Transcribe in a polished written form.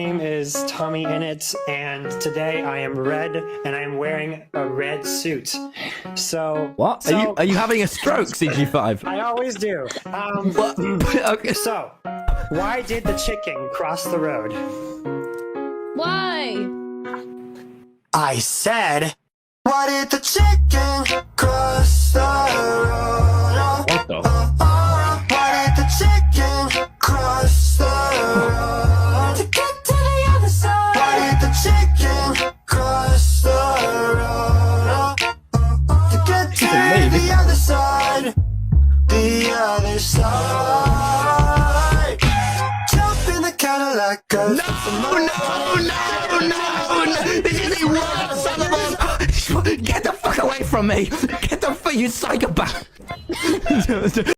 name is Tommy Innit, and today I am red, and I am wearing a red suit. So What? Are you having a stroke, CG5? I always do. What? Okay. So, why did the chicken cross the road? Why? I said, why did the chicken cross the road? What the? Why did the chicken cross the road? To get to the other side. Why did the chicken cross the road? To get to the other side. The other side. Jump in the Cadillac. No! This is the worst son of a... Get the fuck away from me! Get the fuck, you psychopath!